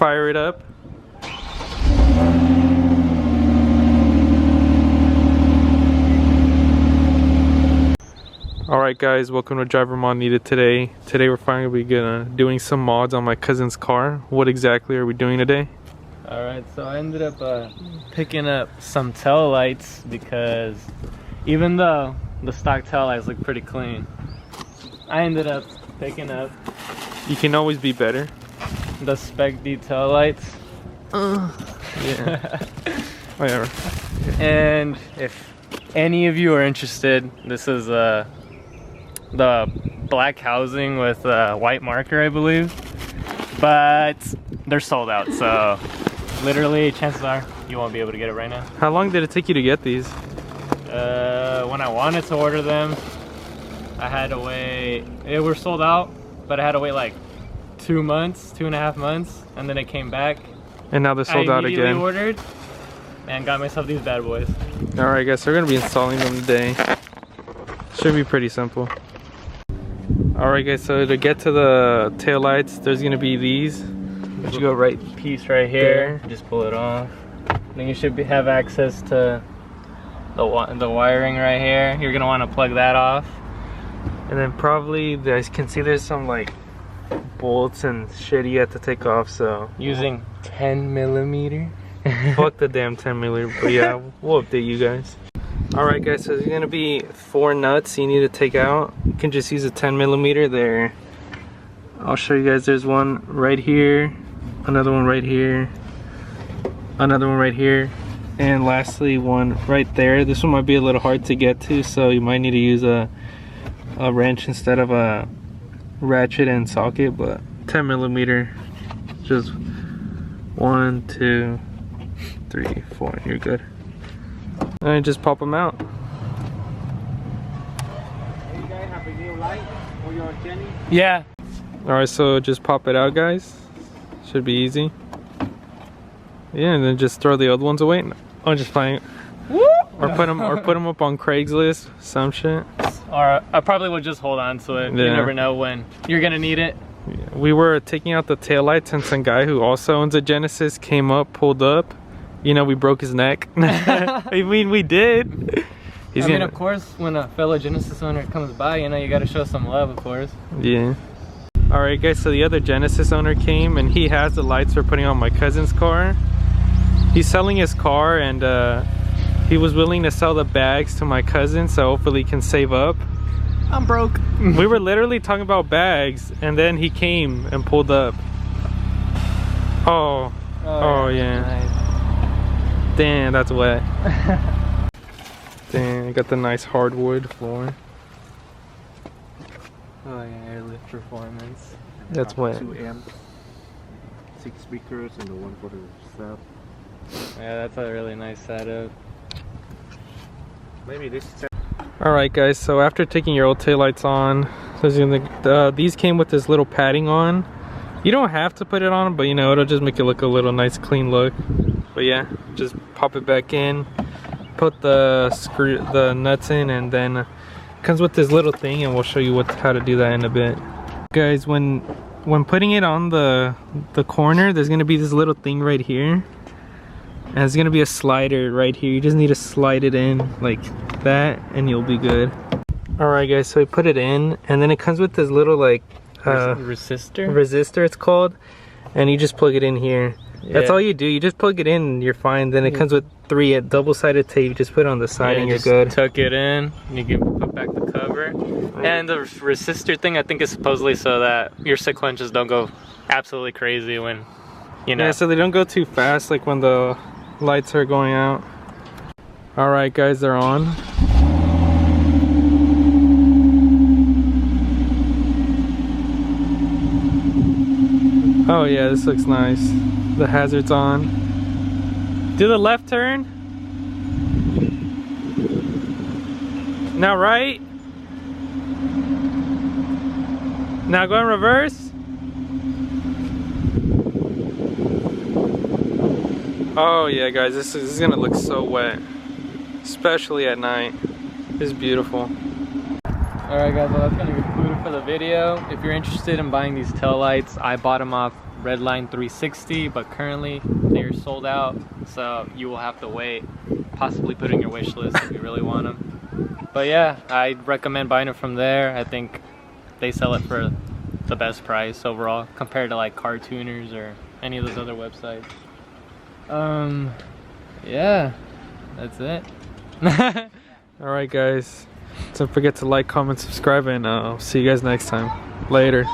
fire it up. Alright guys, welcome to Driver Mod Needed today. Today we're finally doing some mods on my cousin's car. What exactly are we doing today? Alright, so I ended up picking up some tail lights because even though the stock tail lights look pretty clean, I ended up picking up... You can always be better. The Spec D tail lights. Yeah. Whatever. And if any of you are interested, this is the black housing with white marker, I believe. But they're sold out, so literally chances are you won't be able to get it right now. How long did it take you to get these? When I wanted to order them, I had to wait. They were sold out, but I had to wait like 2 months, 2.5 months, and then it came back. And now they're sold out again. I immediately ordered and got myself these bad boys. Alright guys, so we're going to be installing them today. Should be pretty simple. Alright guys, so to get to the tail lights, there's going to be these. You go right piece right here. There. Just pull it off. Then you should have access to the wiring right here. You're going to want to plug that off. And then probably, you guys can see there's some like bolts and shit you have to take off, so. Using 10mm. Fuck the damn 10mm, but yeah, we'll update you guys. Alright guys, so there's gonna be 4 nuts you need to take out. You can just use a 10mm there. I'll show you guys, there's one right here, another one right here, another one right here, and lastly one right there. This one might be a little hard to get to, so you might need to use a wrench instead of a ratchet and socket, but 10mm, just 1, 2, 3, 4, you're good. And just pop them out. You guys have a new light for your Jenny? Yeah. Alright, so just pop it out guys. Should be easy. Yeah, and then just throw the old ones away. I'm just playing. Or put them up on Craigslist, some shit. Or I probably would just hold on to it. Yeah. You never know when you're gonna need it. Yeah. We were taking out the taillights and some guy who also owns a Genesis came up, pulled up. You know, we broke his neck. I mean, we did. I mean, of course, when a fellow Genesis owner comes by, you know, you gotta show some love, of course. Yeah. Alright guys, so the other Genesis owner came and he has the lights we're putting on my cousin's car. He's selling his car and he was willing to sell the bags to my cousin, so hopefully he can save up. I'm broke. We were literally talking about bags and then he came and pulled up. Oh yeah. Nice. Damn, that's wet. Damn, I got the nice hardwood floor. Oh yeah, airlift performance. That's wet. 2 amps, 6 speakers, and the one for the sub. Yeah, that's a really nice setup. Maybe this. Alright guys, so after taking your old taillights on, these came with this little padding on. You don't have to put it on, but you know, it'll just make it look a little nice clean look. But yeah, just pop it back in, put the nuts in, and then it comes with this little thing, and we'll show you how to do that in a bit. Guys, when putting it on the corner, there's gonna be this little thing right here. And there's gonna be a slider right here. You just need to slide it in like that and you'll be good. Alright guys, so we put it in and then it comes with this little like resistor it's called, and you just plug it in here. Yeah. That's all you do, you just plug it in and you're fine. Then it comes with 3 double-sided tape. You just put it on the side and you're good. Tuck it in, you can put back the cover. And the resistor thing, I think, is supposedly so that your sequentials don't go absolutely crazy when, you know. Yeah, so they don't go too fast like when the lights are going out. Alright guys, they're on. Oh yeah, this looks nice. The hazard's on. Do the left turn. Now right. Now go in reverse. Oh yeah guys, this is gonna look so wet, especially at night. It's beautiful. Alright guys, well that's gonna conclude it for the video. If you're interested in buying these tail lights, I bought them off Redline 360, but currently they're sold out, so you will have to wait, possibly put in your wish list if you really want them. But yeah, I'd recommend buying it from there. I think they sell it for the best price overall compared to like car tuners or any of those other websites. Yeah, that's it. Alright guys, don't forget to like, comment, subscribe, and I'll see you guys next time. Later.